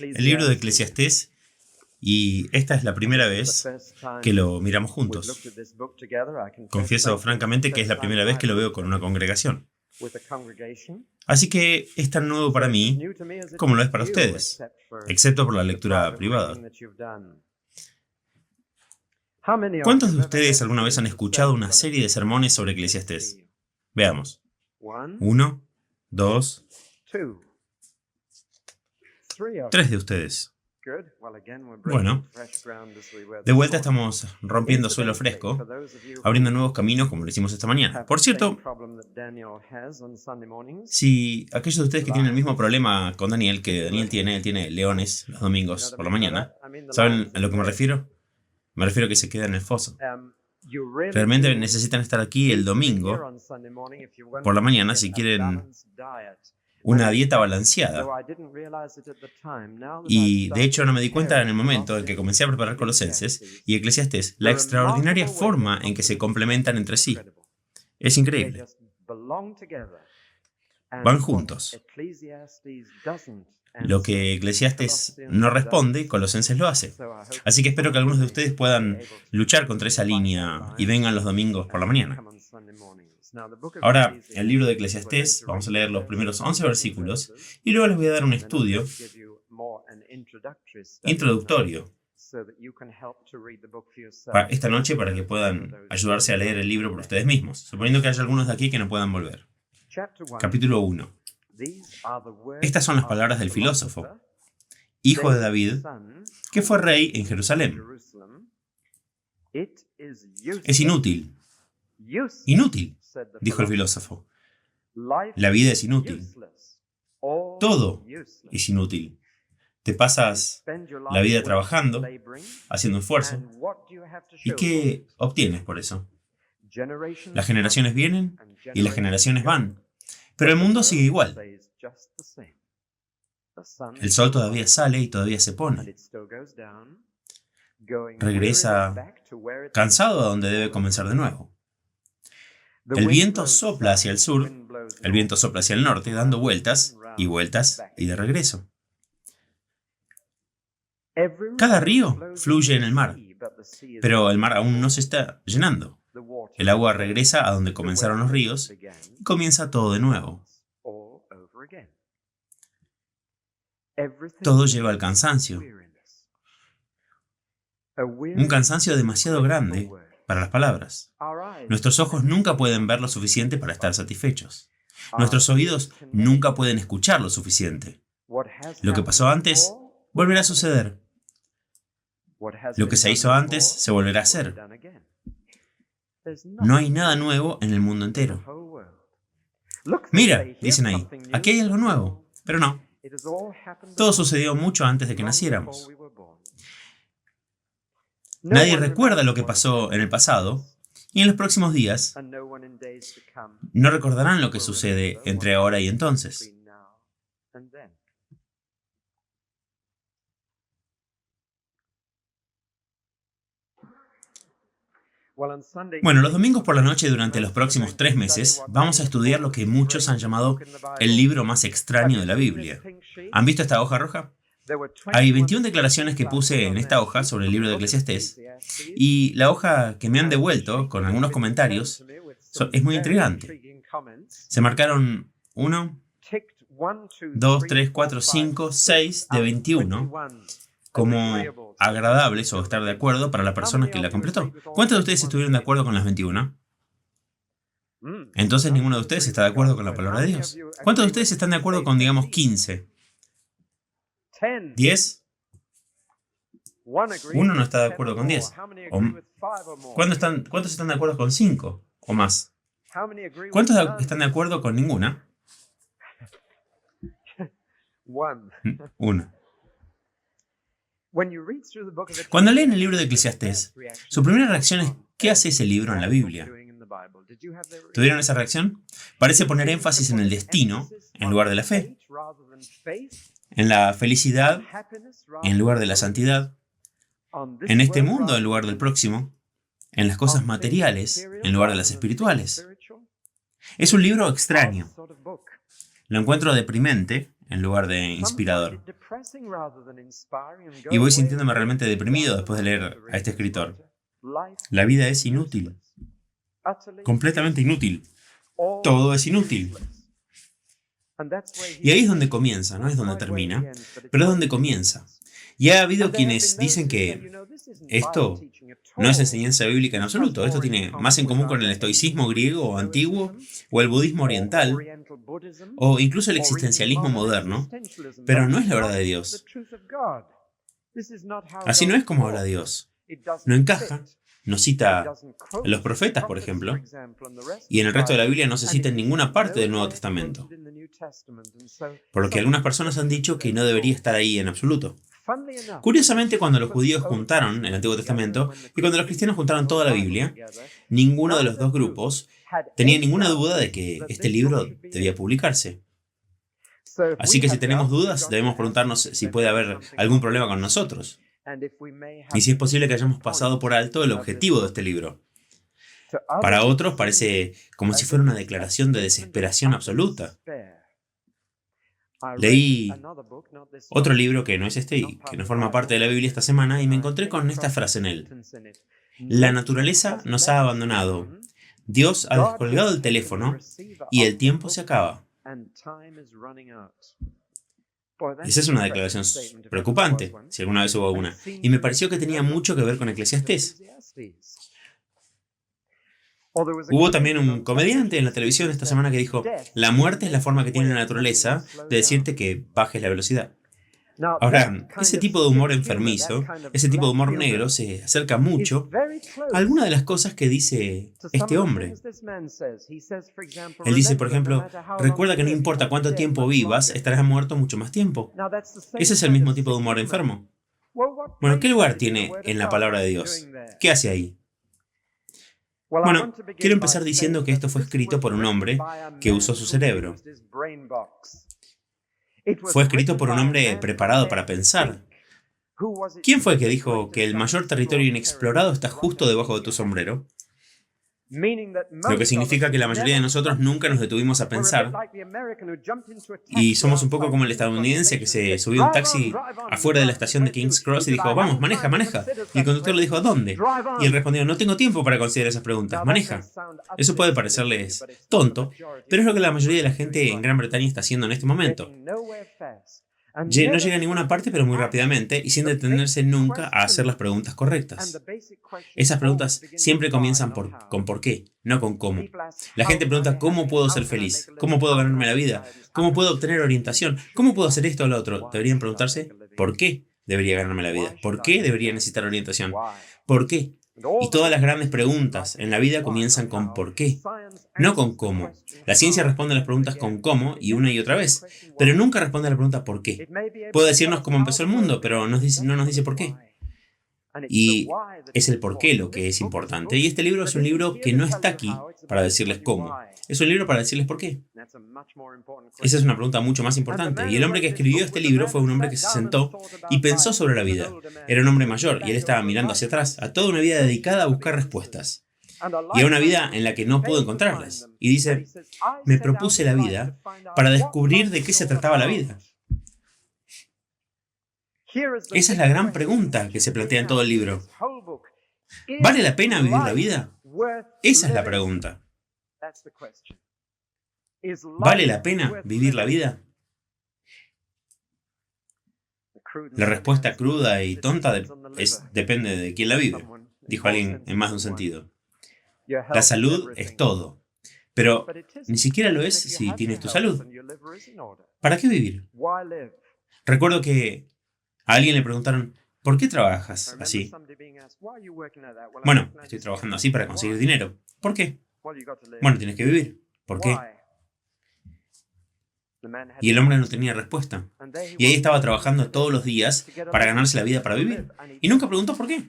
el libro de Eclesiastés, y esta es la primera vez que lo miramos juntos. Confieso francamente que es la primera vez que lo veo con una congregación. Así que es tan nuevo para mí como lo es para ustedes, excepto por la lectura privada. ¿Cuántos de ustedes alguna vez han escuchado una serie de sermones sobre Eclesiastés? Veamos. 1, 2, 3 de ustedes. Bueno, de vuelta estamos rompiendo suelo fresco, abriendo nuevos caminos como lo hicimos esta mañana. Por cierto, si aquellos de ustedes que tienen el mismo problema con Daniel, que Daniel tiene, él tiene leones los domingos por la mañana, ¿saben a lo que me refiero? Me refiero a que se queda en el foso. Realmente necesitan estar aquí el domingo por la mañana si quieren una dieta balanceada. Y de hecho no me di cuenta en el momento en que comencé a preparar Colosenses y Eclesiastés la extraordinaria forma en que se complementan entre sí. Es increíble. Van juntos. Lo que Eclesiastés no responde, Colosenses lo hace. Así que espero que algunos de ustedes puedan luchar contra esa línea y vengan los domingos por la mañana. Ahora, el libro de Eclesiastés, vamos a leer los primeros 11 versículos y luego les voy a dar un estudio introductorio para esta noche para que puedan ayudarse a leer el libro por ustedes mismos, suponiendo que haya algunos de aquí que no puedan volver. Capítulo 1. Estas son las palabras del filósofo, hijo de David, que fue rey en Jerusalén. Es inútil. Inútil, dijo el filósofo. La vida es inútil. Todo es inútil. Te pasas la vida trabajando, haciendo esfuerzo. ¿Y qué obtienes por eso? Las generaciones vienen y las generaciones van. Pero el mundo sigue igual. El sol todavía sale y todavía se pone. Regresa cansado a donde debe comenzar de nuevo. El viento sopla hacia el sur, el viento sopla hacia el norte, dando vueltas y vueltas y de regreso. Cada río fluye en el mar, pero el mar aún no se está llenando. El agua regresa a donde comenzaron los ríos y comienza todo de nuevo. Todo lleva al cansancio. Un cansancio demasiado grande para las palabras. Nuestros ojos nunca pueden ver lo suficiente para estar satisfechos. Nuestros oídos nunca pueden escuchar lo suficiente. Lo que pasó antes volverá a suceder. Lo que se hizo antes se volverá a hacer. No hay nada nuevo en el mundo entero. Mira, dicen ahí, aquí hay algo nuevo. Pero no. Todo sucedió mucho antes de que naciéramos. Nadie recuerda lo que pasó en el pasado, y en los próximos días no recordarán lo que sucede entre ahora y entonces. Bueno, los domingos por la noche durante los próximos 3 meses vamos a estudiar lo que muchos han llamado el libro más extraño de la Biblia. ¿Han visto esta hoja roja? Hay 21 declaraciones que puse en esta hoja sobre el libro de Eclesiastés, y la hoja que me han devuelto con algunos comentarios es muy intrigante. Se marcaron 1, 2, 3, 4, 5, 6 de 21 como agradables o estar de acuerdo para la persona que la completó. ¿Cuántos de ustedes estuvieron de acuerdo con las 21? Entonces ninguno de ustedes está de acuerdo con la palabra de Dios. ¿Cuántos de ustedes están de acuerdo con, digamos, 15? ¿10? Uno no está de acuerdo con 10. ¿Cuántos están de acuerdo con 5 o más? ¿Cuántos están de acuerdo con ninguna? Uno. Cuando leen el libro de Eclesiastés, su primera reacción es ¿qué hace ese libro en la Biblia? ¿Tuvieron esa reacción? Parece poner énfasis en el destino en lugar de la fe, en la felicidad en lugar de la santidad, en este mundo en lugar del próximo, en las cosas materiales en lugar de las espirituales. Es un libro extraño. Lo encuentro deprimente en lugar de inspirador. Y voy sintiéndome realmente deprimido después de leer a este escritor. La vida es inútil. Completamente inútil. Todo es inútil. Y ahí es donde comienza, no es donde termina, pero es donde comienza. Y ha habido quienes dicen que esto no es enseñanza bíblica en absoluto. Esto tiene más en común con el estoicismo griego o antiguo, o el budismo oriental, o incluso el existencialismo moderno, pero no es la verdad de Dios. Así no es como habla Dios. No encaja. No cita a los profetas, por ejemplo, y en el resto de la Biblia no se cita en ninguna parte del Nuevo Testamento. Por lo que algunas personas han dicho que no debería estar ahí en absoluto. Curiosamente, cuando los judíos juntaron el Antiguo Testamento y cuando los cristianos juntaron toda la Biblia, ninguno de los dos grupos tenía ninguna duda de que este libro debía publicarse. Así que si tenemos dudas, debemos preguntarnos si puede haber algún problema con nosotros. Y si es posible que hayamos pasado por alto el objetivo de este libro. Para otros parece como si fuera una declaración de desesperación absoluta. Leí otro libro que no es este y que no forma parte de la Biblia esta semana y me encontré con esta frase en él. La naturaleza nos ha abandonado. Dios ha descolgado el teléfono y el tiempo se acaba. Esa es una declaración preocupante, si alguna vez hubo una, y me pareció que tenía mucho que ver con Eclesiastés. Hubo también un comediante en la televisión esta semana que dijo, la muerte es la forma que tiene la naturaleza de decirte que bajes la velocidad. Ahora, ese tipo de humor enfermizo, ese tipo de humor negro se acerca mucho a alguna de las cosas que dice este hombre. Él dice, por ejemplo, recuerda que no importa cuánto tiempo vivas, estarás muerto mucho más tiempo. Ese es el mismo tipo de humor enfermo. Bueno, ¿qué lugar tiene en la palabra de Dios? ¿Qué hace ahí? Bueno, quiero empezar diciendo que esto fue escrito por un hombre que usó su cerebro. Fue escrito por un hombre preparado para pensar. ¿Quién fue que dijo que el mayor territorio inexplorado está justo debajo de tu sombrero? Lo que significa que la mayoría de nosotros nunca nos detuvimos a pensar y somos un poco como el estadounidense que se subió a un taxi afuera de la estación de King's Cross y dijo, vamos, maneja, maneja. Y el conductor le dijo, ¿dónde? Y él respondió, no tengo tiempo para considerar esas preguntas, maneja. Eso puede parecerles tonto, pero es lo que la mayoría de la gente en Gran Bretaña está haciendo en este momento. No llega a ninguna parte, pero muy rápidamente, y sin detenerse nunca a hacer las preguntas correctas. Esas preguntas siempre comienzan con por qué, no con cómo. La gente pregunta, ¿cómo puedo ser feliz? ¿Cómo puedo ganarme la vida? ¿Cómo puedo obtener orientación? ¿Cómo puedo hacer esto o lo otro? Deberían preguntarse, ¿por qué debería ganarme la vida? ¿Por qué debería necesitar orientación? ¿Por qué? Y todas las grandes preguntas en la vida comienzan con ¿por qué? No con cómo. La ciencia responde a las preguntas con cómo y una y otra vez, pero nunca responde a la pregunta ¿por qué? Puede decirnos cómo empezó el mundo, pero no nos dice por qué. Y es el por qué lo que es importante. Y este libro es un libro que no está aquí para decirles cómo. Es un libro para decirles por qué. Esa es una pregunta mucho más importante. Y el hombre que escribió este libro fue un hombre que se sentó y pensó sobre la vida. Era un hombre mayor y él estaba mirando hacia atrás a toda una vida dedicada a buscar respuestas. Y a una vida en la que no pudo encontrarlas. Y dice, me propuse la vida para descubrir de qué se trataba la vida. Esa es la gran pregunta que se plantea en todo el libro. ¿Vale la pena vivir la vida? Esa es la pregunta. ¿Vale la pena vivir la vida? La respuesta cruda y tonta depende de quién la vive, dijo alguien en más de un sentido. La salud es todo, pero ni siquiera lo es si tienes tu salud. ¿Para qué vivir? Recuerdo que a alguien le preguntaron, ¿por qué trabajas así? Bueno, estoy trabajando así para conseguir dinero. ¿Por qué? Bueno, tienes que vivir. ¿Por qué? Y el hombre no tenía respuesta. Y ahí estaba trabajando todos los días para ganarse la vida para vivir. Y nunca preguntó por qué.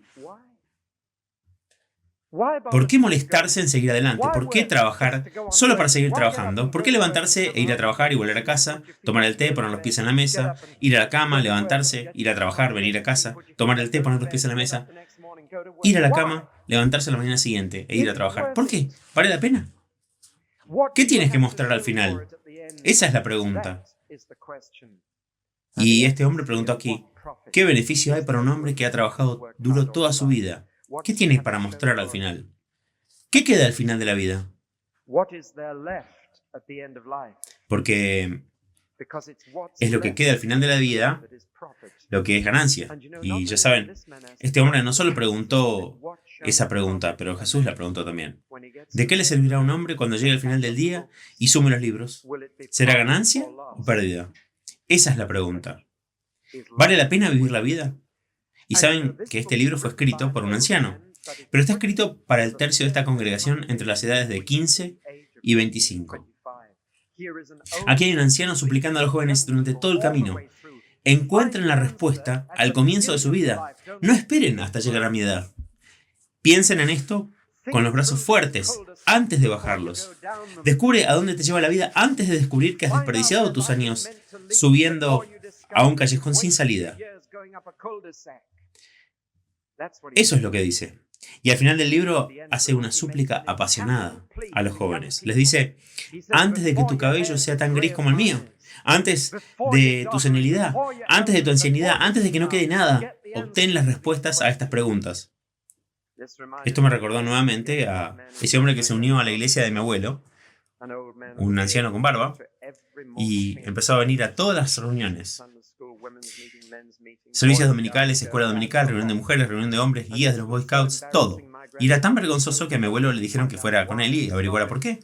¿Por qué molestarse en seguir adelante? ¿Por qué trabajar solo para seguir trabajando? ¿Por qué levantarse e ir a trabajar y volver a casa? Tomar el té, poner los pies en la mesa, ir a la cama, levantarse, ir a trabajar, venir a casa, tomar el té, poner los pies en la mesa, ir a la cama, levantarse a la mañana siguiente e ir a trabajar? ¿Por qué? ¿Vale la pena? ¿Qué tienes que mostrar al final? Esa es la pregunta. Y este hombre preguntó aquí, ¿qué beneficio hay para un hombre que ha trabajado duro toda su vida? ¿Qué tiene para mostrar al final? ¿Qué queda al final de la vida? Porque es lo que queda al final de la vida lo que es ganancia. Y ya saben, este hombre no solo preguntó esa pregunta, pero Jesús la preguntó también. ¿De qué le servirá a un hombre cuando llegue al final del día y sume los libros? ¿Será ganancia o pérdida? Esa es la pregunta. ¿Vale la pena vivir la vida? Y saben que este libro fue escrito por un anciano, pero está escrito para el tercio de esta congregación entre las edades de 15 y 25. Aquí hay un anciano suplicando a los jóvenes durante todo el camino. Encuentren la respuesta al comienzo de su vida. No esperen hasta llegar a mi edad. Piensen en esto con los brazos fuertes, antes de bajarlos. Descubre a dónde te lleva la vida antes de descubrir que has desperdiciado tus años subiendo a un callejón sin salida. Eso es lo que dice. Y al final del libro hace una súplica apasionada a los jóvenes. Les dice, antes de que tu cabello sea tan gris como el mío, antes de tu senilidad, antes de tu ancianidad, antes de que no quede nada, obtén las respuestas a estas preguntas. Esto me recordó nuevamente a ese hombre que se unió a la iglesia de mi abuelo, un anciano con barba, y empezó a venir a todas las reuniones. Servicios dominicales, escuela dominical, reunión de mujeres, reunión de hombres, guías de los Boy Scouts, todo. Y era tan vergonzoso que a mi abuelo le dijeron que fuera con él y averiguara por qué.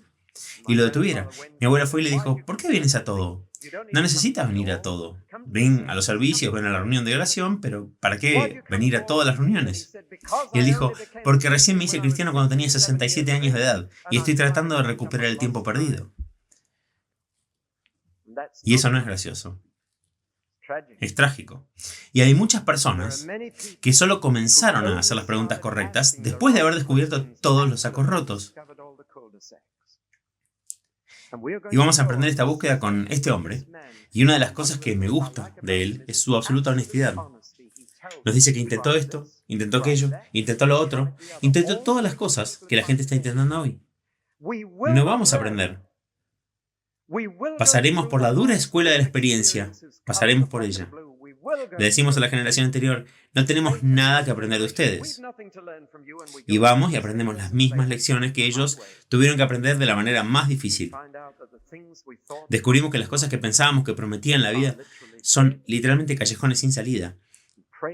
Y lo detuviera. Mi abuelo fue y le dijo, ¿por qué vienes a todo? No necesitas venir a todo. Ven a los servicios, ven a la reunión de oración, pero ¿para qué venir a todas las reuniones? Y él dijo, porque recién me hice cristiano cuando tenía 67 años de edad y estoy tratando de recuperar el tiempo perdido. Y eso no es gracioso. Es trágico. Y hay muchas personas que solo comenzaron a hacer las preguntas correctas después de haber descubierto todos los sacos rotos. Y vamos a emprender esta búsqueda con este hombre. Y una de las cosas que me gusta de él es su absoluta honestidad. Nos dice que intentó esto, intentó aquello, intentó lo otro, intentó todas las cosas que la gente está intentando hoy. No vamos a aprender. Pasaremos por la dura escuela de la experiencia. Pasaremos por ella. Le decimos a la generación anterior, no tenemos nada que aprender de ustedes. Y vamos y aprendemos las mismas lecciones que ellos tuvieron que aprender de la manera más difícil. Descubrimos que las cosas que pensábamos que prometían la vida son literalmente callejones sin salida.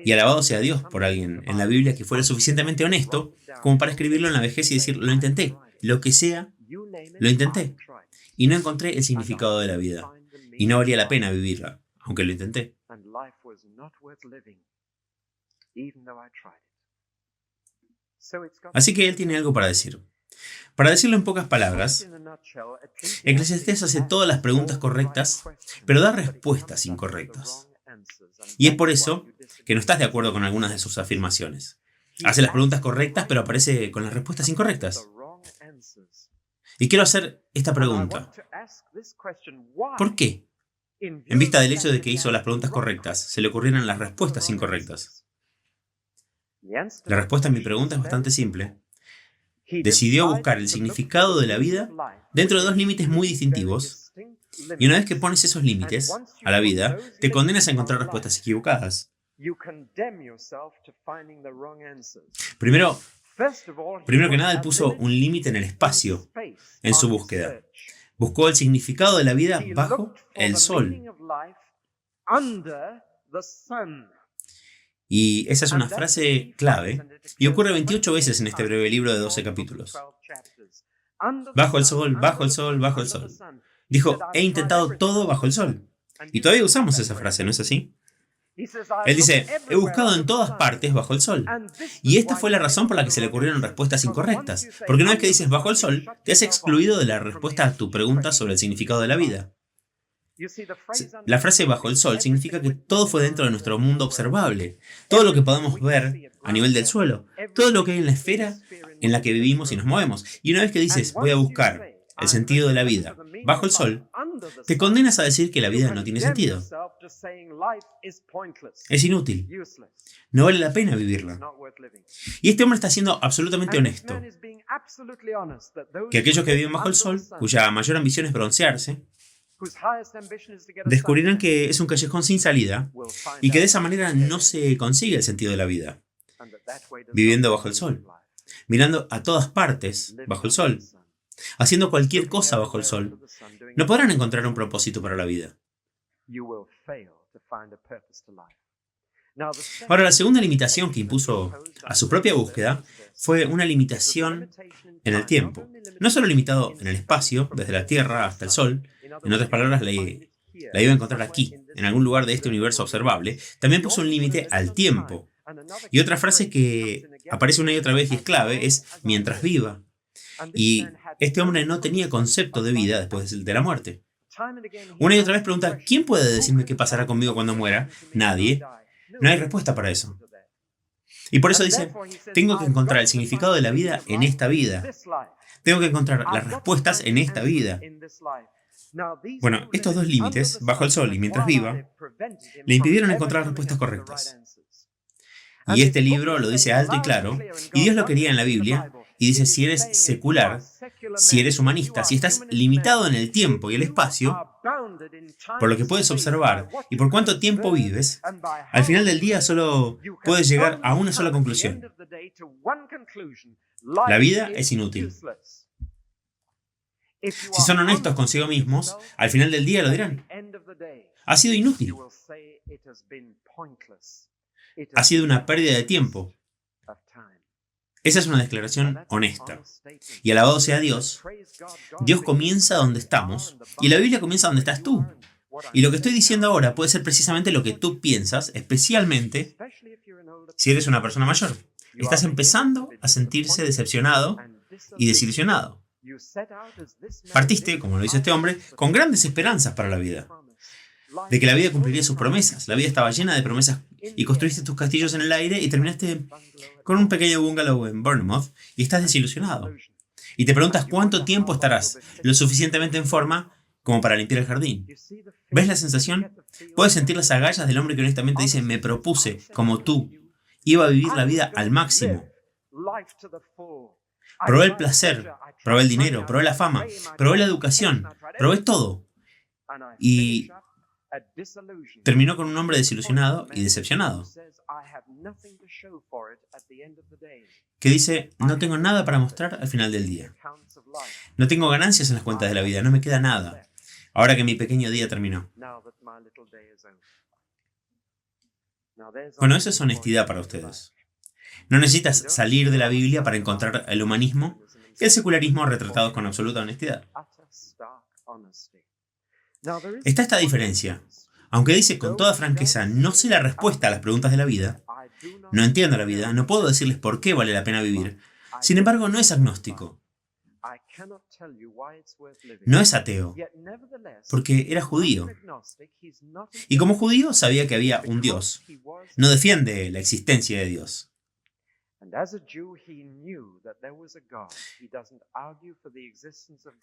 Y alabado sea Dios por alguien en la Biblia que fuera suficientemente honesto como para escribirlo en la vejez y decir, lo intenté, lo que sea, lo intenté. Y no encontré el significado de la vida. Y no valía la pena vivirla, aunque lo intenté. Así que él tiene algo para decir. Para decirlo en pocas palabras, Eclesiastés hace todas las preguntas correctas, pero da respuestas incorrectas. Y es por eso que no estás de acuerdo con algunas de sus afirmaciones. Hace las preguntas correctas, pero aparece con las respuestas incorrectas. Y quiero hacer esta pregunta. ¿Por qué? En vista del hecho de que hizo las preguntas correctas, se le ocurrieron las respuestas incorrectas. La respuesta a mi pregunta es bastante simple. Decidió buscar el significado de la vida dentro de dos límites muy distintivos, y una vez que pones esos límites a la vida, te condenas a encontrar respuestas equivocadas. Primero que nada, él puso un límite en el espacio en su búsqueda. Buscó el significado de la vida bajo el sol. Y esa es una frase clave, y ocurre 28 veces en este breve libro de 12 capítulos. Bajo el sol, bajo el sol, bajo el sol. Dijo, he intentado todo bajo el sol. Y todavía usamos esa frase, ¿no es así? Él dice, he buscado en todas partes bajo el sol. Y esta fue la razón por la que se le ocurrieron respuestas incorrectas. Porque una vez que dices bajo el sol, te has excluido de la respuesta a tu pregunta sobre el significado de la vida. La frase bajo el sol significa que todo fue dentro de nuestro mundo observable. Todo lo que podemos ver a nivel del suelo. Todo lo que hay en la esfera en la que vivimos y nos movemos. Y una vez que dices, voy a buscar el sentido de la vida bajo el sol, te condenas a decir que la vida no tiene sentido. Es inútil. No vale la pena vivirla. Y este hombre está siendo absolutamente honesto. Que aquellos que viven bajo el sol, cuya mayor ambición es broncearse, descubrirán que es un callejón sin salida y que de esa manera no se consigue el sentido de la vida, viviendo bajo el sol, mirando a todas partes bajo el sol, haciendo cualquier cosa bajo el sol. No podrán encontrar un propósito para la vida. Ahora, la segunda limitación que impuso a su propia búsqueda fue una limitación en el tiempo. No solo limitado en el espacio, desde la Tierra hasta el Sol, en otras palabras, la iba a encontrar aquí, en algún lugar de este universo observable, también puso un límite al tiempo. Y otra frase que aparece una y otra vez y es clave es mientras viva. Y este hombre no tenía concepto de vida después de la muerte. Una y otra vez pregunta, ¿quién puede decirme qué pasará conmigo cuando muera? Nadie. No hay respuesta para eso. Y por eso dice, tengo que encontrar el significado de la vida en esta vida. Tengo que encontrar las respuestas en esta vida. Bueno, estos dos límites, bajo el sol y mientras viva, le impidieron encontrar las respuestas correctas. Y este libro lo dice alto y claro, y Dios lo quería en la Biblia, y dice, si eres secular, si eres humanista, si estás limitado en el tiempo y el espacio, por lo que puedes observar y por cuánto tiempo vives, al final del día solo puedes llegar a una sola conclusión. La vida es inútil. Si son honestos consigo mismos, al final del día lo dirán. Ha sido inútil. Ha sido una pérdida de tiempo. Esa es una declaración honesta. Y alabado sea Dios, Dios comienza donde estamos y la Biblia comienza donde estás tú. Y lo que estoy diciendo ahora puede ser precisamente lo que tú piensas, especialmente si eres una persona mayor. Estás empezando a sentirse decepcionado y desilusionado. Partiste, como lo dice este hombre, con grandes esperanzas para la vida. De que la vida cumpliría sus promesas. La vida estaba llena de promesas y construiste tus castillos en el aire y terminaste con un pequeño bungalow en Bournemouth y estás desilusionado. Y te preguntas cuánto tiempo estarás lo suficientemente en forma como para limpiar el jardín. ¿Ves la sensación? Puedes sentir las agallas del hombre que honestamente dice, me propuse, como tú, iba a vivir la vida al máximo. Probé el placer, probé el dinero, probé la fama, probé la educación, probé todo. Y terminó con un hombre desilusionado y decepcionado, que dice, no tengo nada para mostrar al final del día. No tengo ganancias en las cuentas de la vida, no me queda nada, ahora que mi pequeño día terminó. Bueno, eso es honestidad para ustedes. No necesitas salir de la Biblia para encontrar el humanismo y el secularismo retratados con absoluta honestidad. Está esta diferencia. Aunque dice con toda franqueza, no sé la respuesta a las preguntas de la vida, no entiendo la vida, no puedo decirles por qué vale la pena vivir. Sin embargo, no es agnóstico. No es ateo, porque era judío. Y como judío sabía que había un Dios. No defiende la existencia de Dios.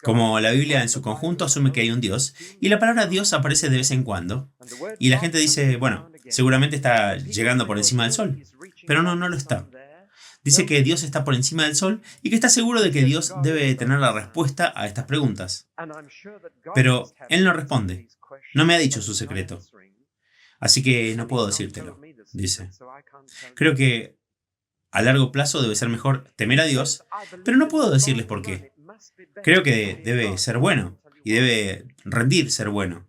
Como la Biblia en su conjunto asume que hay un Dios, y la palabra Dios aparece de vez en cuando, y la gente dice, bueno, seguramente está llegando por encima del sol, pero no lo está. Dice que Dios está por encima del sol y que está seguro de que Dios debe tener la respuesta a estas preguntas. Pero Él no responde. No me ha dicho su secreto. Así que no puedo decírtelo, dice. Creo que a largo plazo debe ser mejor temer a Dios, pero no puedo decirles por qué. Creo que debe ser bueno y debe rendir ser bueno.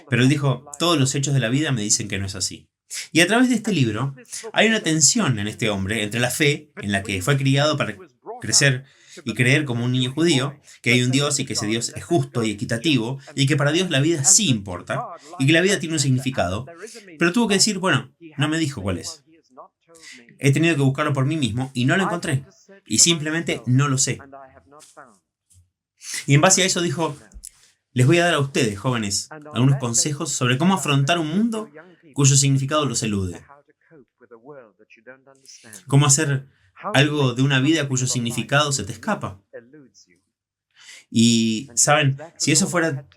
Pero él dijo, todos los hechos de la vida me dicen que no es así. Y a través de este libro hay una tensión en este hombre entre la fe, en la que fue criado para crecer y creer como un niño judío, que hay un Dios y que ese Dios es justo y equitativo, y que para Dios la vida sí importa, y que la vida tiene un significado, pero tuvo que decir, bueno, no me dijo cuál es. He tenido que buscarlo por mí mismo y no lo encontré, y simplemente no lo sé. Y en base a eso dijo, les voy a dar a ustedes, jóvenes, algunos consejos sobre cómo afrontar un mundo cuyo significado los elude. Cómo hacer algo de una vida cuyo significado se te escapa. Y, ¿saben? Si eso fuera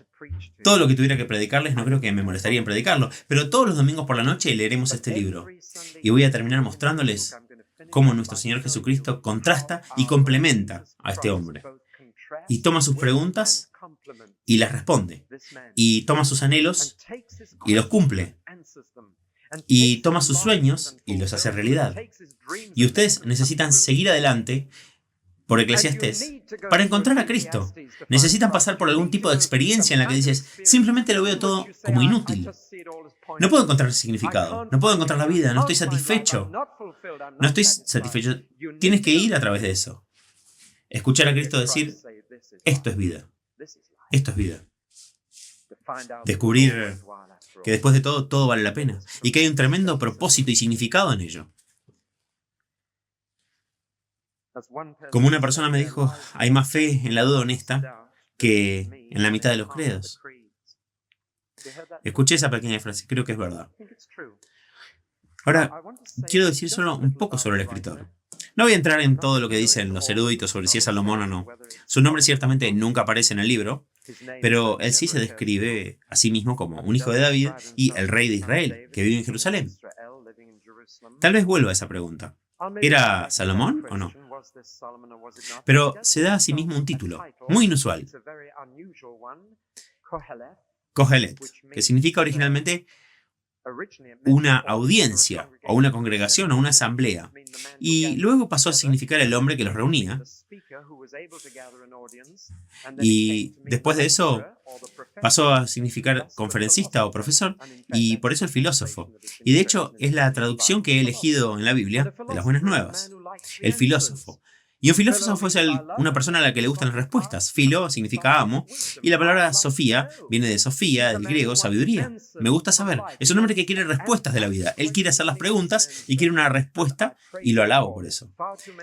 todo lo que tuviera que predicarles, no creo que me molestaría en predicarlo, pero todos los domingos por la noche leeremos este libro. Y voy a terminar mostrándoles cómo nuestro Señor Jesucristo contrasta y complementa a este hombre. y toma sus preguntas y las responde. Y toma sus anhelos y los cumple. Y toma sus sueños y los hace realidad. Y ustedes necesitan seguir adelante por Eclesiastés para encontrar a Cristo. Necesitan pasar por algún tipo de experiencia en la que dices, simplemente lo veo todo como inútil. No puedo encontrar significado, no puedo encontrar la vida, no estoy satisfecho. No estoy satisfecho. Tienes que ir a través de eso. Escuchar a Cristo decir, esto es vida. Esto es vida. Descubrir que después de todo, todo vale la pena. Y que hay un tremendo propósito y significado en ello. Como una persona me dijo, hay más fe en la duda honesta que en la mitad de los credos. Escuché esa pequeña frase, creo que es verdad. Ahora, quiero decir solo un poco sobre el escritor. No voy a entrar en todo lo que dicen los eruditos sobre si es Salomón o no. Su nombre ciertamente nunca aparece en el libro, pero él sí se describe a sí mismo como un hijo de David y el rey de Israel, que vive en Jerusalén. Tal vez vuelva a esa pregunta. ¿Era Salomón o no? Pero se da a sí mismo un título, muy inusual. Kohelet, que significa originalmente una audiencia, o una congregación, o una asamblea. Y luego pasó a significar el hombre que los reunía. Y después de eso pasó a significar conferencista o profesor, y por eso el filósofo. Y de hecho es la traducción que he elegido en la Biblia de las Buenas Nuevas. El filósofo. Y un filósofo es una persona a la que le gustan las respuestas. Filo significa amo, y la palabra Sofía viene de Sofía, del griego, sabiduría. Me gusta saber. Es un hombre que quiere respuestas de la vida. Él quiere hacer las preguntas y quiere una respuesta, y lo alabo por eso.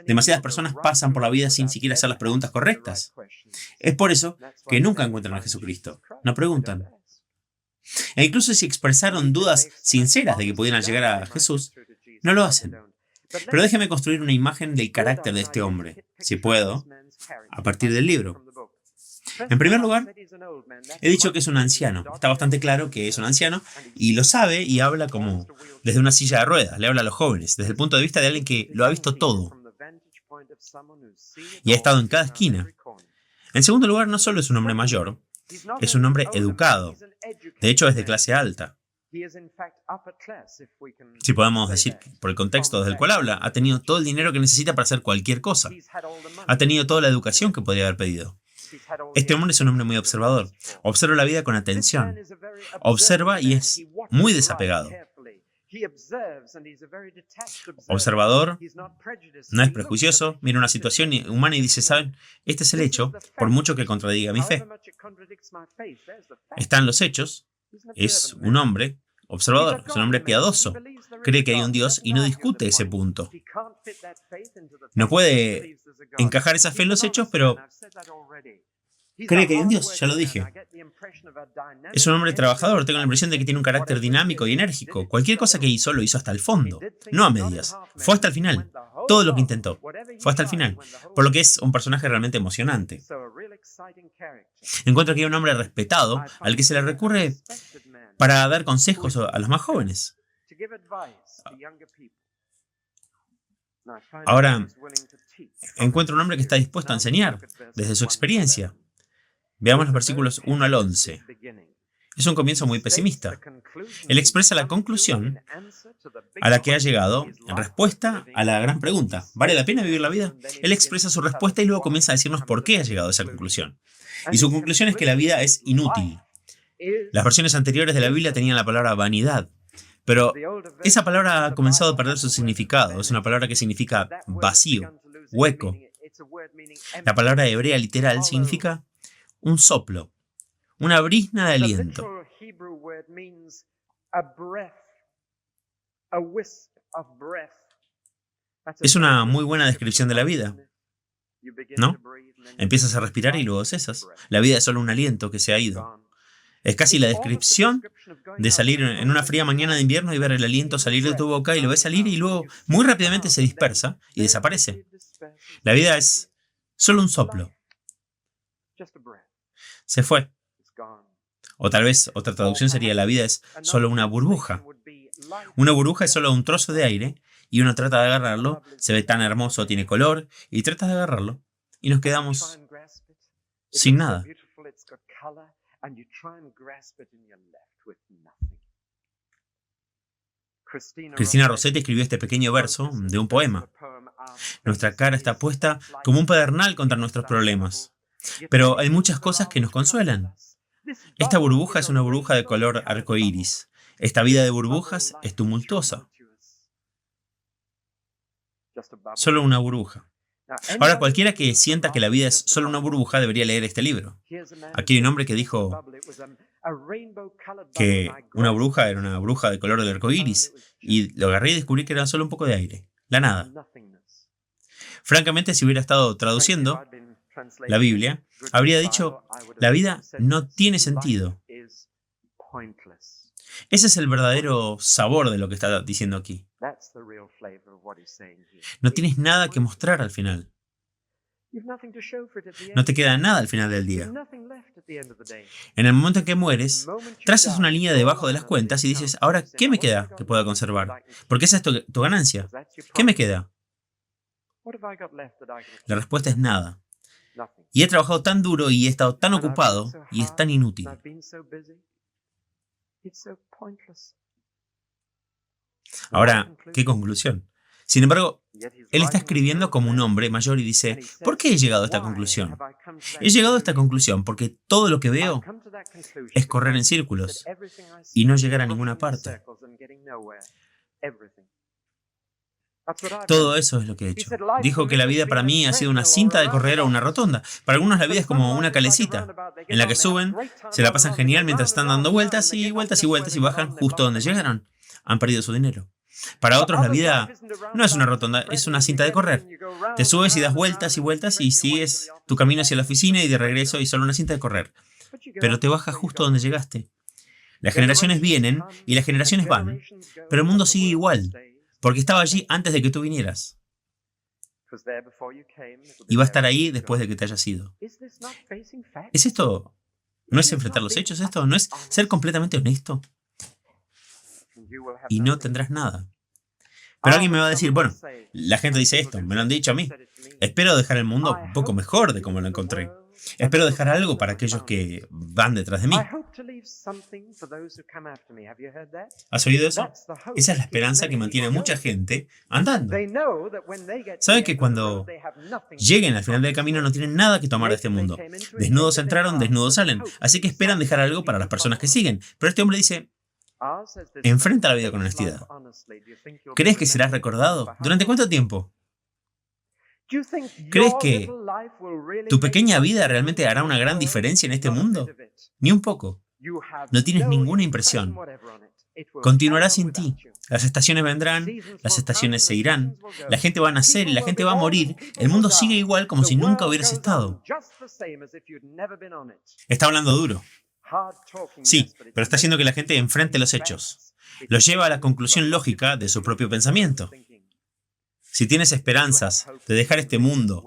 Demasiadas personas pasan por la vida sin siquiera hacer las preguntas correctas. Es por eso que nunca encuentran a Jesucristo. No preguntan. E incluso si expresaron dudas sinceras de que pudieran llegar a Jesús, no lo hacen. Pero déjeme construir una imagen del carácter de este hombre, si puedo, a partir del libro. En primer lugar, he dicho que es un anciano. Está bastante claro que es un anciano y lo sabe y habla como desde una silla de ruedas. Le habla a los jóvenes, desde el punto de vista de alguien que lo ha visto todo y ha estado en cada esquina. En segundo lugar, no solo es un hombre mayor, es un hombre educado. De hecho, es de clase alta. Si podemos decir, por el contexto desde el cual habla, ha tenido todo el dinero que necesita para hacer cualquier cosa. Ha tenido toda la educación que podría haber pedido. Este hombre es un hombre muy observador. Observa la vida con atención. Observa y es muy desapegado. Observador, no es prejuicioso, mira una situación humana y dice, ¿saben? Este es el hecho, por mucho que contradiga mi fe. Están los hechos. Es un hombre observador, es un hombre piadoso. Cree que hay un Dios y no discute ese punto. No puede encajar esa fe en los hechos, pero cree que hay un Dios, ya lo dije. Es un hombre trabajador, tengo la impresión de que tiene un carácter dinámico y enérgico. Cualquier cosa que hizo, lo hizo hasta el fondo, no a medias. Fue hasta el final. Todo lo que intentó fue hasta el final, por lo que es un personaje realmente emocionante. Encuentro que hay un hombre respetado al que se le recurre para dar consejos a los más jóvenes. Ahora, encuentro un hombre que está dispuesto a enseñar desde su experiencia. Veamos los versículos 1 al 11. Es un comienzo muy pesimista. Él expresa la conclusión a la que ha llegado en respuesta a la gran pregunta, ¿vale la pena vivir la vida? Él expresa su respuesta y luego comienza a decirnos por qué ha llegado a esa conclusión. Y su conclusión es que la vida es inútil. Las versiones anteriores de la Biblia tenían la palabra vanidad, pero esa palabra ha comenzado a perder su significado. Es una palabra que significa vacío, hueco. La palabra hebrea literal significa un soplo, una brizna de aliento. Es una muy buena descripción de la vida, ¿no? Empiezas a respirar y luego cesas. La vida es solo un aliento que se ha ido. Es casi la descripción de salir en una fría mañana de invierno y ver el aliento salir de tu boca y lo ves salir y luego muy rápidamente se dispersa y desaparece. La vida es solo un soplo. Se fue. O tal vez otra traducción sería la vida es solo una burbuja. Una burbuja es solo un trozo de aire y uno trata de agarrarlo, se ve tan hermoso, tiene color y trata de agarrarlo y nos quedamos sin nada. Cristina Rossetti escribió este pequeño verso de un poema. Nuestra cara está puesta como un pedernal contra nuestros problemas, pero hay muchas cosas que nos consuelan. Esta burbuja es una burbuja de color arcoíris. Esta vida de burbujas es tumultuosa. Solo una burbuja. Ahora, cualquiera que sienta que la vida es solo una burbuja debería leer este libro. Aquí hay un hombre que dijo que una burbuja era una burbuja de color del arco iris, y lo agarré y descubrí que era solo un poco de aire, la nada. Francamente, si hubiera estado traduciendo la Biblia, habría dicho: la vida no tiene sentido. Ese es el verdadero sabor de lo que está diciendo aquí. No tienes nada que mostrar al final. No te queda nada al final del día. En el momento en que mueres, trazas una línea debajo de las cuentas y dices: ahora, ¿qué me queda que pueda conservar? Porque esa es tu ganancia. ¿Qué me queda? La respuesta es nada. Y he trabajado tan duro y he estado tan ocupado y es tan inútil. Ahora, ¿qué conclusión? Sin embargo, él está escribiendo como un hombre mayor y dice: ¿por qué he llegado a esta conclusión? He llegado a esta conclusión porque todo lo que veo es correr en círculos y no llegar a ninguna parte. Todo eso es lo que he hecho. Dijo que la vida para mí ha sido una cinta de correr o una rotonda. Para algunos la vida es como una calecita, en la que suben, se la pasan genial mientras están dando vueltas y vueltas y vueltas y bajan justo donde llegaron. Han perdido su dinero. Para otros la vida no es una rotonda, es una cinta de correr. Te subes y das vueltas y vueltas y sigues tu camino hacia la oficina y de regreso y solo una cinta de correr. Pero te bajas justo donde llegaste. Las generaciones vienen y las generaciones van, pero el mundo sigue igual, porque estaba allí antes de que tú vinieras. Y va a estar ahí después de que te hayas ido. ¿Es esto? ¿No es enfrentar los hechos esto? ¿No es ser completamente honesto? Y no tendrás nada. Pero alguien me va a decir: bueno, la gente dice esto, me lo han dicho a mí. Espero dejar el mundo un poco mejor de como lo encontré. Espero dejar algo para aquellos que van detrás de mí. ¿Has oído eso? Esa es la esperanza que mantiene a mucha gente andando. Saben que cuando lleguen al final del camino no tienen nada que tomar de este mundo. Desnudos entraron, desnudos salen. Así que esperan dejar algo para las personas que siguen. Pero este hombre dice: enfrenta la vida con honestidad. ¿Crees que serás recordado? ¿Durante cuánto tiempo? ¿Crees que tu pequeña vida realmente hará una gran diferencia en este mundo? Ni un poco. No tienes ninguna impresión. Continuará sin ti. Las estaciones vendrán, las estaciones se irán, la gente va a nacer y la gente va a morir. El mundo sigue igual como si nunca hubieras estado. Está hablando duro. Sí, pero está haciendo que la gente enfrente los hechos. Los lleva a la conclusión lógica de su propio pensamiento. Si tienes esperanzas de dejar este mundo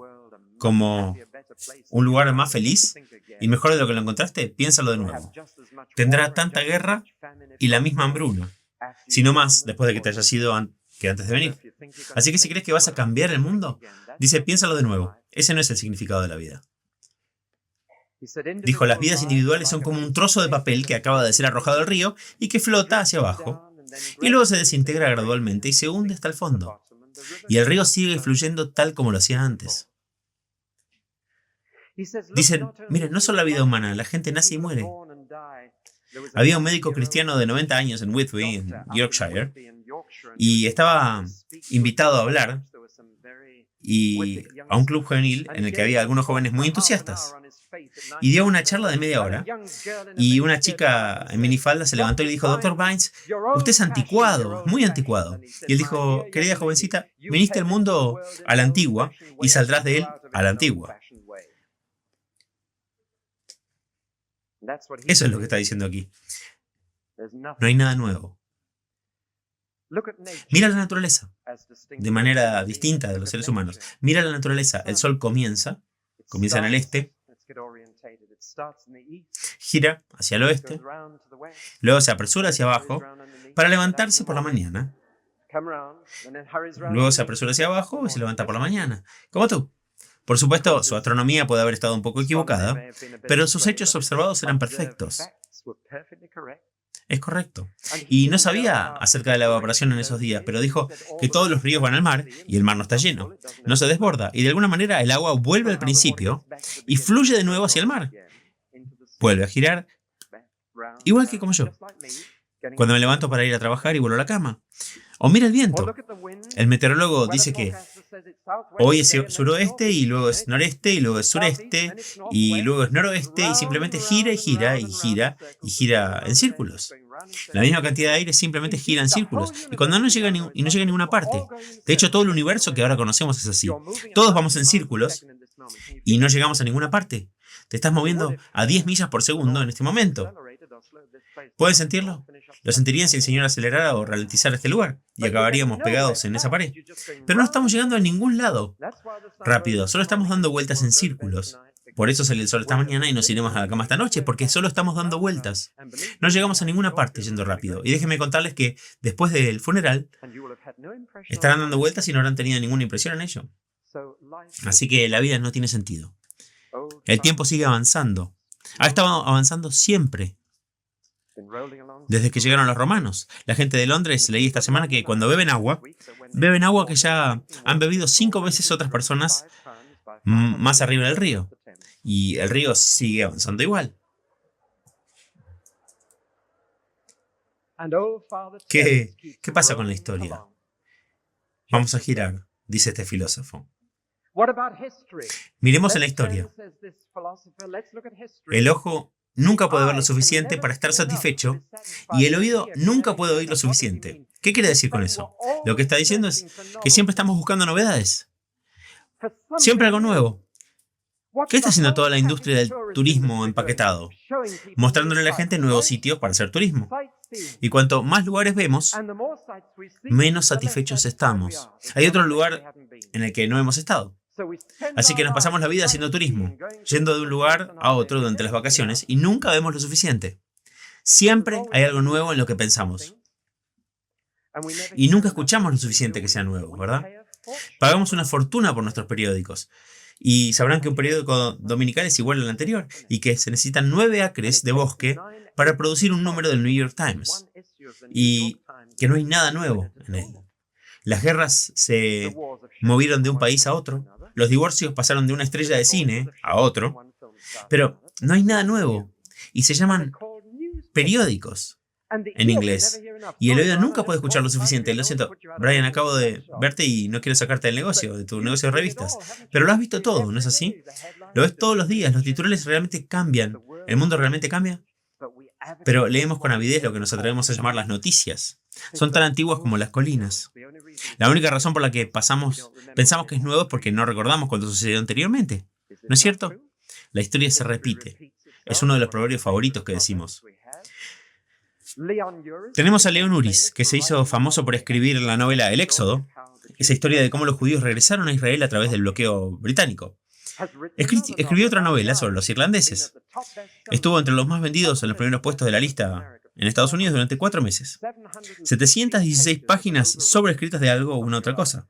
como un lugar más feliz y mejor de lo que lo encontraste, piénsalo de nuevo. Tendrá tanta guerra y la misma hambruna, si no más, después de que te hayas ido que antes de venir. Así que si crees que vas a cambiar el mundo, dice: piénsalo de nuevo. Ese no es el significado de la vida. Dijo: las vidas individuales son como un trozo de papel que acaba de ser arrojado al río y que flota hacia abajo, y luego se desintegra gradualmente y se hunde hasta el fondo. Y el río sigue fluyendo tal como lo hacía antes. Dicen: miren, no solo la vida humana, la gente nace y muere. Había un médico cristiano de 90 años en Whitby, en Yorkshire, y estaba invitado a hablar a un club juvenil en el que había algunos jóvenes muy entusiastas. Y dio una charla de media hora, y una chica en minifalda se levantó y le dijo: Dr. Vines, usted es anticuado, muy anticuado. Y él dijo: querida jovencita, viniste al mundo a la antigua y saldrás de él a la antigua. Eso es lo que está diciendo aquí. No hay nada nuevo. Mira la naturaleza, de manera distinta de los seres humanos. Mira la naturaleza, el sol comienza en el este, gira hacia el oeste, luego se apresura hacia abajo para levantarse por la mañana, luego se apresura hacia abajo y se levanta por la mañana, como tú. Por supuesto, su astronomía puede haber estado un poco equivocada, pero sus hechos observados eran perfectos. Es correcto. Y no sabía acerca de la evaporación en esos días, pero dijo que todos los ríos van al mar y el mar no está lleno. No se desborda y de alguna manera el agua vuelve al principio y fluye de nuevo hacia el mar. Vuelve a girar, igual que como yo, cuando me levanto para ir a trabajar y vuelvo a la cama. O mira el viento. El meteorólogo dice que hoy es suroeste y luego es noreste y luego es sureste y luego es noroeste y simplemente gira y gira y gira y gira en círculos. La misma cantidad de aire simplemente gira en círculos y cuando no llega no llega a ninguna parte. De hecho, todo el universo que ahora conocemos es así. Todos vamos en círculos y no llegamos a ninguna parte. Te estás moviendo a 10 millas por segundo en este momento. ¿Pueden sentirlo? Lo sentirían si el Señor acelerara o ralentizara este lugar y acabaríamos pegados en esa pared. Pero no estamos llegando a ningún lado rápido, solo estamos dando vueltas en círculos. Por eso sale el sol esta mañana y nos iremos a la cama esta noche, porque solo estamos dando vueltas. No llegamos a ninguna parte yendo rápido. Y déjenme contarles que después del funeral estarán dando vueltas y no habrán tenido ninguna impresión en ello. Así que la vida no tiene sentido. El tiempo sigue avanzando. Ha estado avanzando siempre. Desde que llegaron los romanos. La gente de Londres, leí esta semana que cuando beben agua que ya han bebido 5 veces otras personas más arriba del río. Y el río sigue avanzando igual. ¿Qué pasa con la historia? Vamos a girar, dice este filósofo. Miremos en la historia. El ojo nunca puede ver lo suficiente para estar satisfecho y el oído nunca puede oír lo suficiente. ¿Qué quiere decir con eso? Lo que está diciendo es que siempre estamos buscando novedades. Siempre algo nuevo. ¿Qué está haciendo toda la industria del turismo empaquetado? Mostrándole a la gente nuevos sitios para hacer turismo. Y cuanto más lugares vemos, menos satisfechos estamos. Hay otro lugar en el que no hemos estado. Así que nos pasamos la vida haciendo turismo, yendo de un lugar a otro durante las vacaciones y nunca vemos lo suficiente. Siempre hay algo nuevo en lo que pensamos. Y nunca escuchamos lo suficiente que sea nuevo, ¿verdad? Pagamos una fortuna por nuestros periódicos. Y sabrán que un periódico dominical es igual al anterior y que se necesitan 9 acres de bosque para producir un número del New York Times. Y que no hay nada nuevo en él. Las guerras se movieron de un país a otro. Los divorcios pasaron de una estrella de cine a otro. Pero no hay nada nuevo. Y se llaman periódicos en inglés. Y el oído nunca puede escuchar lo suficiente. Lo siento, Brian, acabo de verte y no quiero sacarte del negocio, de tu negocio de revistas. Pero lo has visto todo, ¿no es así? Lo ves todos los días. Los titulares realmente cambian. El mundo realmente cambia. Pero leemos con avidez lo que nos atrevemos a llamar las noticias. Son tan antiguas como las colinas. La única razón por la que pensamos que es nuevo es porque no recordamos cuando sucedió anteriormente. ¿No es cierto? La historia se repite. Es uno de los proverbios favoritos que decimos. Tenemos a Leon Uris, que se hizo famoso por escribir la novela El Éxodo, esa historia de cómo los judíos regresaron a Israel a través del bloqueo británico. Escribió otra novela sobre los irlandeses. Estuvo entre los más vendidos en los primeros puestos de la lista en Estados Unidos durante 4 meses. 716 páginas sobreescritas de algo o una otra cosa.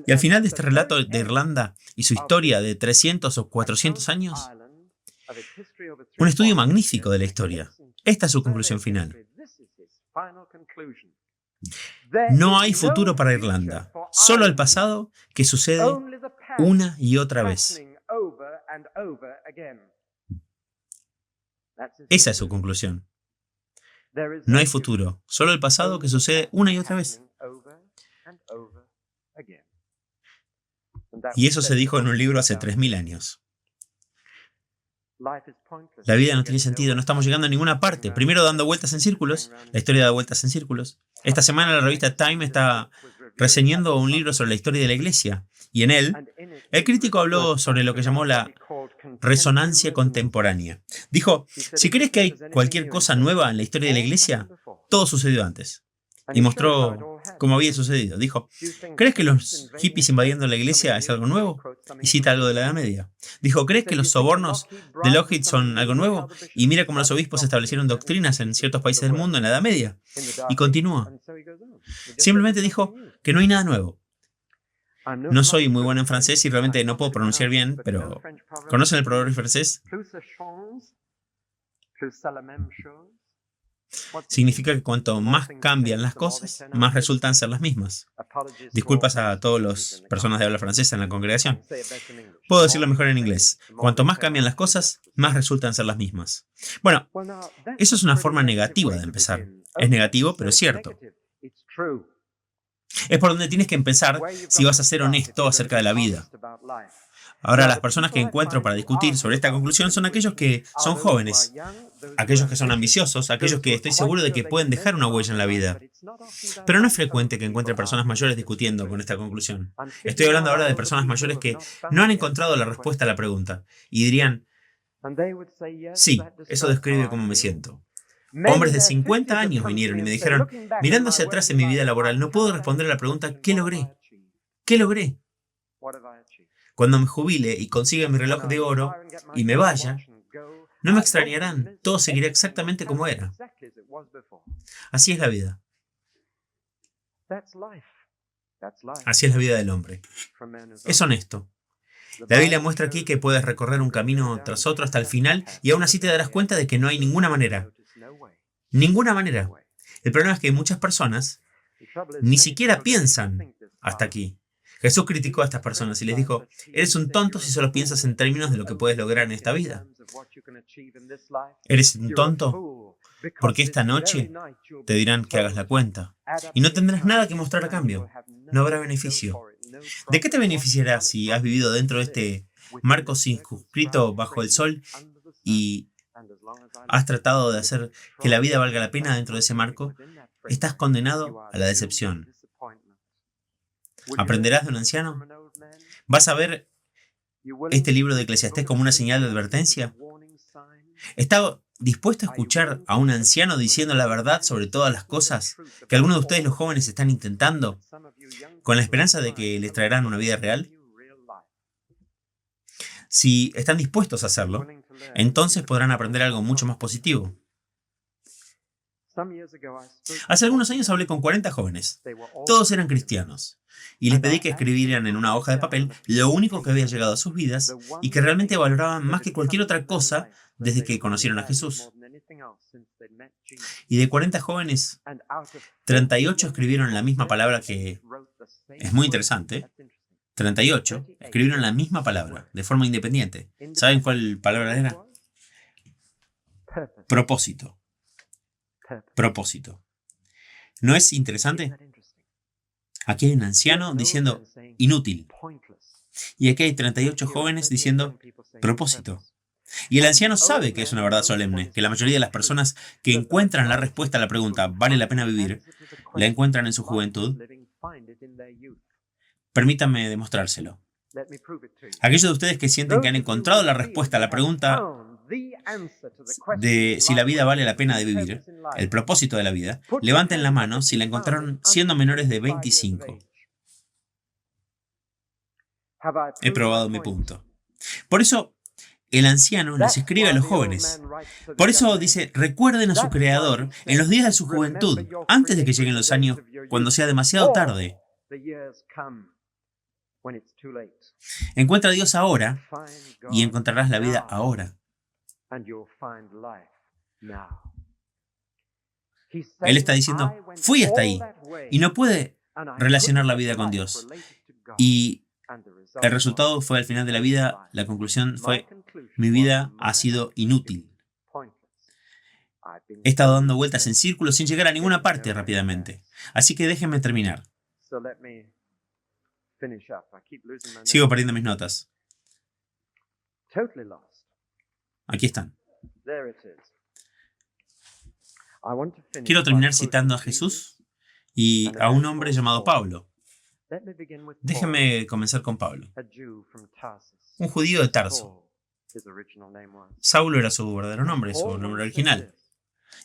Y al final de este relato de Irlanda y su historia de 300 o 400 años, un estudio magnífico de la historia. Esta es su conclusión final. No hay futuro para Irlanda, solo el pasado que sucede una y otra vez. Esa es su conclusión. No hay futuro, solo el pasado que sucede una y otra vez. Y eso se dijo en un libro hace 3000 años. La vida no tiene sentido, no estamos llegando a ninguna parte. Primero dando vueltas en círculos, la historia da vueltas en círculos. Esta semana la revista Time está reseñando un libro sobre la historia de la Iglesia. Y en él, el crítico habló sobre lo que llamó la resonancia contemporánea. Dijo, si crees que hay cualquier cosa nueva en la historia de la Iglesia, todo sucedió antes. Y mostró cómo había sucedido. Dijo, ¿crees que los hippies invadiendo la iglesia es algo nuevo? Y cita algo de la Edad Media. Dijo, ¿crees que los sobornos de Lockheed son algo nuevo? Y mira cómo los obispos establecieron doctrinas en ciertos países del mundo en la Edad Media. Y continúa. Simplemente dijo que no hay nada nuevo. No soy muy bueno en francés y realmente no puedo pronunciar bien, pero ¿conocen el proverbio francés? Significa que cuanto más cambian las cosas, más resultan ser las mismas. Disculpas a todas las personas de habla francesa en la congregación. Puedo decirlo mejor en inglés. Cuanto más cambian las cosas, más resultan ser las mismas. Bueno, eso es una forma negativa de empezar. Es negativo, pero es cierto. Es por donde tienes que empezar si vas a ser honesto acerca de la vida. Ahora, las personas que encuentro para discutir sobre esta conclusión son aquellos que son jóvenes, aquellos que son ambiciosos, aquellos que estoy seguro de que pueden dejar una huella en la vida. Pero no es frecuente que encuentre personas mayores discutiendo con esta conclusión. Estoy hablando ahora de personas mayores que no han encontrado la respuesta a la pregunta y dirían, sí, eso describe cómo me siento. Hombres de 50 años vinieron y me dijeron, mirando hacia atrás en mi vida laboral, no puedo responder a la pregunta, ¿qué logré? ¿Qué logré? Cuando me jubile y consiga mi reloj de oro y me vaya, no me extrañarán, todo seguirá exactamente como era. Así es la vida. Así es la vida del hombre. Es honesto. La Biblia muestra aquí que puedes recorrer un camino tras otro hasta el final y aún así te darás cuenta de que no hay ninguna manera. Ninguna manera. El problema es que muchas personas ni siquiera piensan hasta aquí. Jesús criticó a estas personas y les dijo, eres un tonto si solo piensas en términos de lo que puedes lograr en esta vida. Eres un tonto porque esta noche te dirán que hagas la cuenta y no tendrás nada que mostrar a cambio. No habrá beneficio. ¿De qué te beneficiará si has vivido dentro de este marco circunscrito bajo el sol y has tratado de hacer que la vida valga la pena dentro de ese marco? Estás condenado a la decepción. ¿Aprenderás de un anciano? ¿Vas a ver este libro de Eclesiastés como una señal de advertencia? ¿Está dispuesto a escuchar a un anciano diciendo la verdad sobre todas las cosas que algunos de ustedes los jóvenes están intentando con la esperanza de que les traerán una vida real? Si están dispuestos a hacerlo, entonces podrán aprender algo mucho más positivo. Hace algunos años hablé con 40 jóvenes. Todos eran cristianos. Y les pedí que escribieran en una hoja de papel lo único que había llegado a sus vidas y que realmente valoraban más que cualquier otra cosa desde que conocieron a Jesús. Y de 40 jóvenes, 38 escribieron la misma palabra que... Es muy interesante. 38 escribieron la misma palabra, de forma independiente. ¿Saben cuál palabra era? Propósito. Propósito. ¿No es interesante? Aquí hay un anciano diciendo inútil. Y aquí hay 38 jóvenes diciendo propósito. Y el anciano sabe que es una verdad solemne, que la mayoría de las personas que encuentran la respuesta a la pregunta ¿vale la pena vivir?, la encuentran en su juventud. Permítanme demostrárselo. Aquellos de ustedes que sienten que han encontrado la respuesta a la pregunta de si la vida vale la pena de vivir, el propósito de la vida, levanten la mano si la encontraron siendo menores de 25. He probado mi punto. Por eso, el anciano les escribe a los jóvenes. Por eso dice, recuerden a su Creador en los días de su juventud, antes de que lleguen los años cuando sea demasiado tarde. Encuentra a Dios ahora y encontrarás la vida ahora. Él está diciendo, fui hasta ahí y no puede relacionar la vida con Dios. Y el resultado fue al final de la vida, la conclusión fue, mi vida ha sido inútil. He estado dando vueltas en círculos sin llegar a ninguna parte rápidamente. Así que déjenme terminar. Sigo perdiendo mis notas. Aquí están. Quiero terminar citando a Jesús y a un hombre llamado Pablo. Déjenme comenzar con Pablo, un judío de Tarso. Saulo era su verdadero nombre, su nombre original.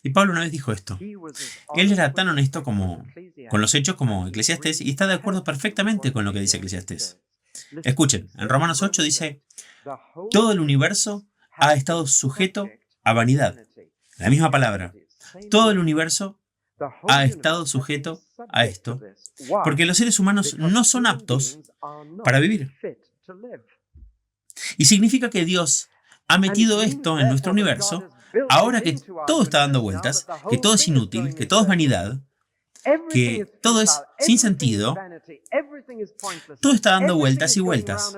Y Pablo una vez dijo esto. Él era tan honesto con los hechos como Eclesiastés y está de acuerdo perfectamente con lo que dice Eclesiastés. Escuchen, en Romanos 8 dice, todo el universo ha estado sujeto a vanidad. La misma palabra. Todo el universo ha estado sujeto a esto, porque los seres humanos no son aptos para vivir. Y significa que Dios ha metido esto en nuestro universo, ahora que todo está dando vueltas, que todo es inútil, que todo es vanidad, que todo es sin sentido, todo está dando vueltas y vueltas.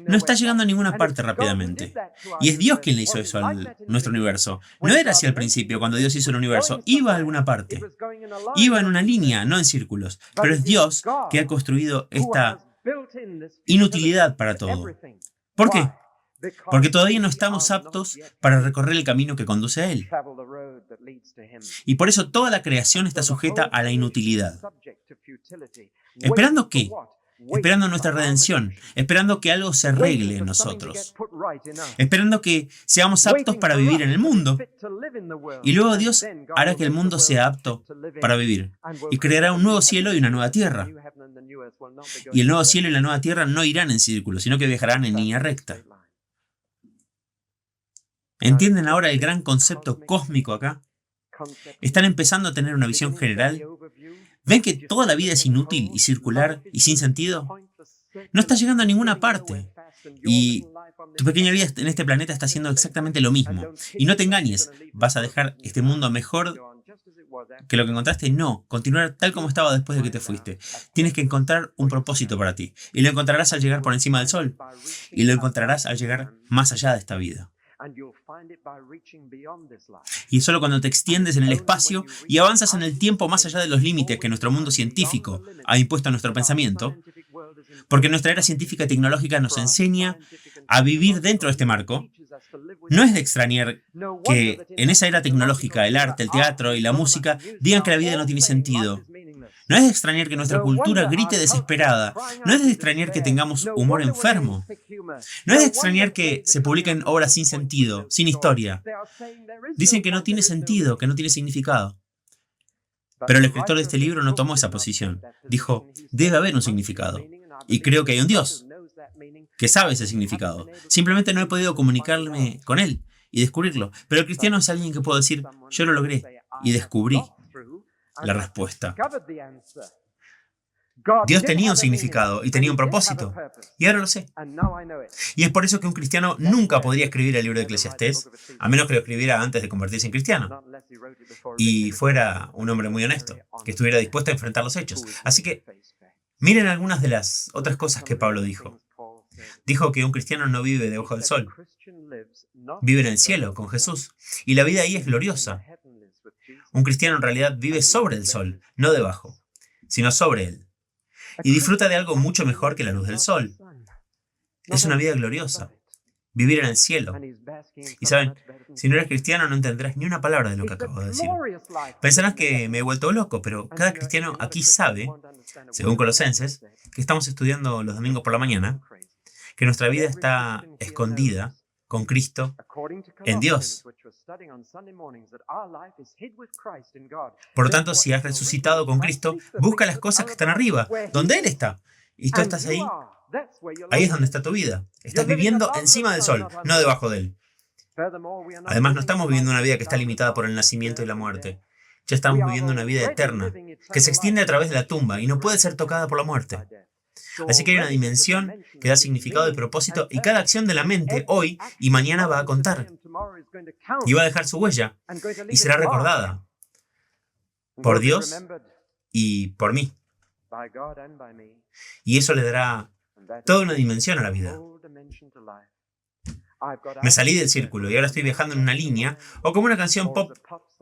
No está llegando a ninguna parte rápidamente. Y es Dios quien le hizo eso a nuestro universo. No era así al principio, cuando Dios hizo el universo. Iba a alguna parte. Iba en una línea, no en círculos. Pero es Dios que ha construido esta inutilidad para todo. ¿Por qué? Porque todavía no estamos aptos para recorrer el camino que conduce a Él. Y por eso toda la creación está sujeta a la inutilidad. ¿Esperando qué? Esperando nuestra redención, esperando que algo se arregle en nosotros, esperando que seamos aptos para vivir en el mundo. Y luego Dios hará que el mundo sea apto para vivir y creará un nuevo cielo y una nueva tierra. Y el nuevo cielo y la nueva tierra no irán en círculos, sino que viajarán en línea recta. ¿Entienden ahora el gran concepto cósmico acá? ¿Están empezando a tener una visión general? ¿Ven que toda la vida es inútil y circular y sin sentido? No está llegando a ninguna parte. Y tu pequeña vida en este planeta está haciendo exactamente lo mismo. Y no te engañes, ¿vas a dejar este mundo mejor que lo que encontraste? No, continuar tal como estaba después de que te fuiste. Tienes que encontrar un propósito para ti. Y lo encontrarás al llegar por encima del sol. Y lo encontrarás al llegar más allá de esta vida. Y es solo cuando te extiendes en el espacio y avanzas en el tiempo más allá de los límites que nuestro mundo científico ha impuesto a nuestro pensamiento, porque nuestra era científica y tecnológica nos enseña a vivir dentro de este marco. No es de extrañar que en esa era tecnológica el arte, el teatro y la música digan que la vida no tiene sentido. No es de extrañar que nuestra cultura grite desesperada. No es de extrañar que tengamos humor enfermo. No es de extrañar que se publiquen obras sin sentido, sin historia. Dicen que no tiene sentido, que no tiene significado. Pero el escritor de este libro no tomó esa posición. Dijo, debe haber un significado. Y creo que hay un Dios que sabe ese significado. Simplemente no he podido comunicarme con Él y descubrirlo. Pero el cristiano es alguien que puede decir, yo lo logré y descubrí la respuesta. Dios tenía un significado y tenía un propósito, y ahora lo sé. Y es por eso que un cristiano nunca podría escribir el libro de Eclesiastés, a menos que lo escribiera antes de convertirse en cristiano, y fuera un hombre muy honesto, que estuviera dispuesto a enfrentar los hechos. Así que miren algunas de las otras cosas que Pablo dijo. Dijo que un cristiano no vive debajo del sol, vive en el cielo con Jesús, y la vida ahí es gloriosa. Un cristiano en realidad vive sobre el sol, no debajo, sino sobre él. Y disfruta de algo mucho mejor que la luz del sol. Es una vida gloriosa. Vivir en el cielo. Y saben, si no eres cristiano no entenderás ni una palabra de lo que acabo de decir. Pensarás que me he vuelto loco, pero cada cristiano aquí sabe, según Colosenses, que estamos estudiando los domingos por la mañana, que nuestra vida está escondida con Cristo en Dios. Por lo tanto, si has resucitado con Cristo, busca las cosas que están arriba, donde Él está. Y tú estás ahí. Ahí es donde está tu vida. Estás viviendo encima del sol, no debajo de él. Además, no estamos viviendo una vida que está limitada por el nacimiento y la muerte. Ya estamos viviendo una vida eterna, que se extiende a través de la tumba y no puede ser tocada por la muerte. Así que hay una dimensión que da significado y propósito, y cada acción de la mente hoy y mañana va a contar. Y va a dejar su huella, y será recordada por Dios y por mí. Y eso le dará toda una dimensión a la vida. Me salí del círculo y ahora estoy viajando en una línea, o como una canción pop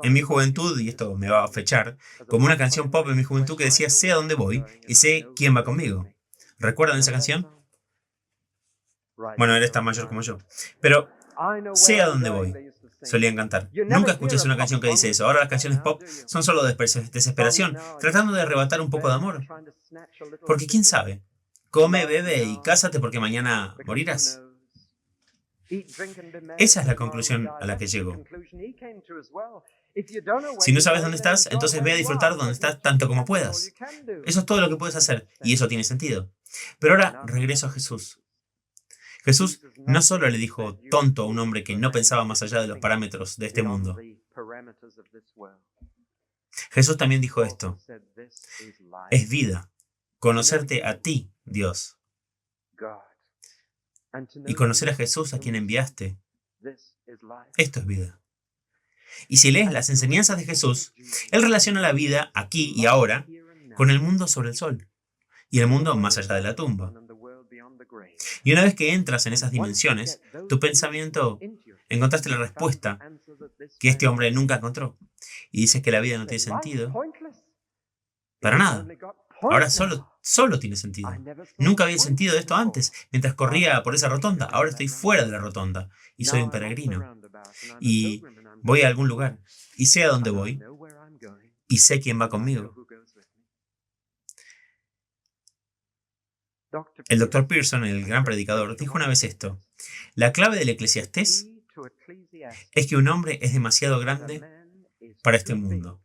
en mi juventud, y esto me va a fechar, como una canción pop en mi juventud que decía, sé a dónde voy y sé quién va conmigo. ¿Recuerdan esa canción? Bueno, eres tan mayor como yo. Pero sé a dónde voy, solían cantar. Nunca escuchas una canción que dice eso. Ahora las canciones pop son solo desesperación, tratando de arrebatar un poco de amor. Porque quién sabe, come, bebe y cásate porque mañana morirás. Esa es la conclusión a la que llego. Si no sabes dónde estás, entonces ve a disfrutar donde estás tanto como puedas. Eso es todo lo que puedes hacer, y eso tiene sentido. Pero ahora regreso a Jesús. Jesús no solo le dijo tonto a un hombre que no pensaba más allá de los parámetros de este mundo. Jesús también dijo esto: es vida, conocerte a ti, Dios, y conocer a Jesús a quien enviaste. Esto es vida. Y si lees las enseñanzas de Jesús, Él relaciona la vida aquí y ahora con el mundo sobre el sol y el mundo más allá de la tumba. Y una vez que entras en esas dimensiones, tu pensamiento, encontraste la respuesta que este hombre nunca encontró. Y dices que la vida no tiene sentido. Para nada. Ahora solo tiene sentido. Nunca había sentido de esto antes, mientras corría por esa rotonda. Ahora estoy fuera de la rotonda y soy un peregrino. Y voy a algún lugar. Y sé a dónde voy. Y sé quién va conmigo. El Dr. Pearson, el gran predicador, dijo una vez esto: la clave del Eclesiastés es que un hombre es demasiado grande para este mundo.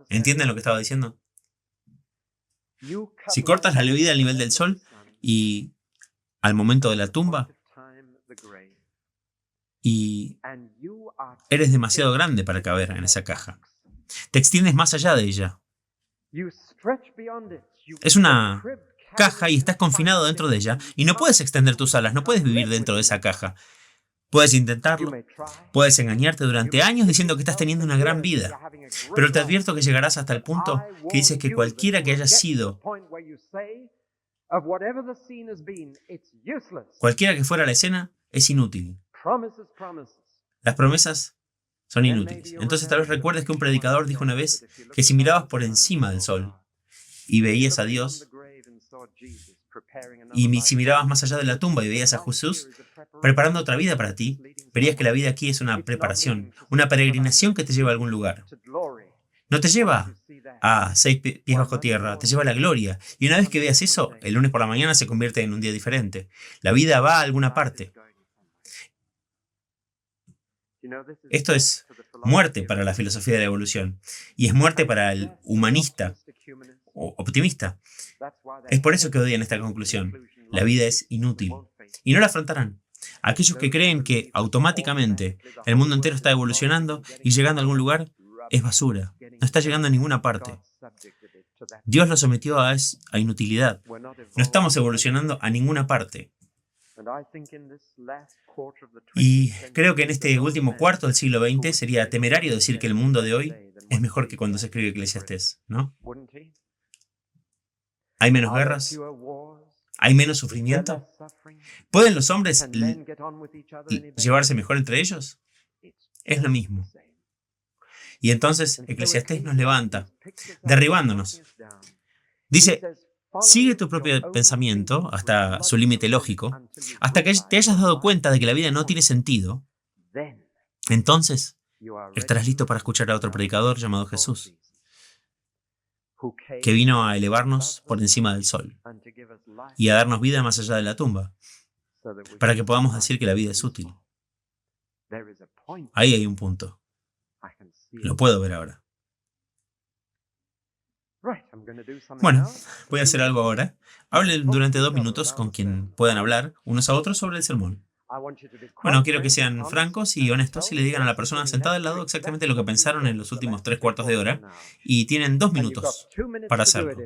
¿Entienden lo que estaba diciendo? Si cortas la vida al nivel del sol y al momento de la tumba, y eres demasiado grande para caber en esa caja, te extiendes más allá de ella. Es una caja y estás confinado dentro de ella y no puedes extender tus alas, no puedes vivir dentro de esa caja. Puedes intentarlo, puedes engañarte durante años diciendo que estás teniendo una gran vida, pero te advierto que llegarás hasta el punto que dices que cualquiera que haya sido, cualquiera que fuera la escena, es inútil. Las promesas son inútiles. Entonces tal vez recuerdes que un predicador dijo una vez que si mirabas por encima del sol y veías a Dios, y si mirabas más allá de la tumba y veías a Jesús preparando otra vida para ti, verías que la vida aquí es una preparación, una peregrinación que te lleva a algún lugar. No te lleva a 6 pies bajo tierra, te lleva a la gloria. Y una vez que veas eso, el lunes por la mañana se convierte en un día diferente. La vida va a alguna parte. Esto es muerte para la filosofía de la evolución y es muerte para el humanista o optimista. Es por eso que odian esta conclusión. La vida es inútil y no la afrontarán. Aquellos que creen que automáticamente el mundo entero está evolucionando y llegando a algún lugar es basura. No está llegando a ninguna parte. Dios lo sometió a inutilidad. No estamos evolucionando a ninguna parte. Y creo que en este último cuarto del siglo XX sería temerario decir que el mundo de hoy es mejor que cuando se escribe Eclesiastés, ¿no? ¿Hay menos guerras? ¿Hay menos sufrimiento? ¿Pueden los hombres llevarse mejor entre ellos? Es lo mismo. Y entonces Eclesiastés nos levanta, derribándonos. Dice: sigue tu propio pensamiento hasta su límite lógico, hasta que te hayas dado cuenta de que la vida no tiene sentido. Entonces, estarás listo para escuchar a otro predicador llamado Jesús, que vino a elevarnos por encima del sol y a darnos vida más allá de la tumba, para que podamos decir que la vida es útil. Ahí hay un punto. Lo puedo ver ahora. Bueno, voy a hacer algo ahora. Hablen durante 2 minutos con quien puedan hablar unos a otros sobre el sermón. Bueno, quiero que sean francos y honestos y le digan a la persona sentada al lado exactamente lo que pensaron en los últimos 3/4 de hora y tienen 2 minutos para hacerlo.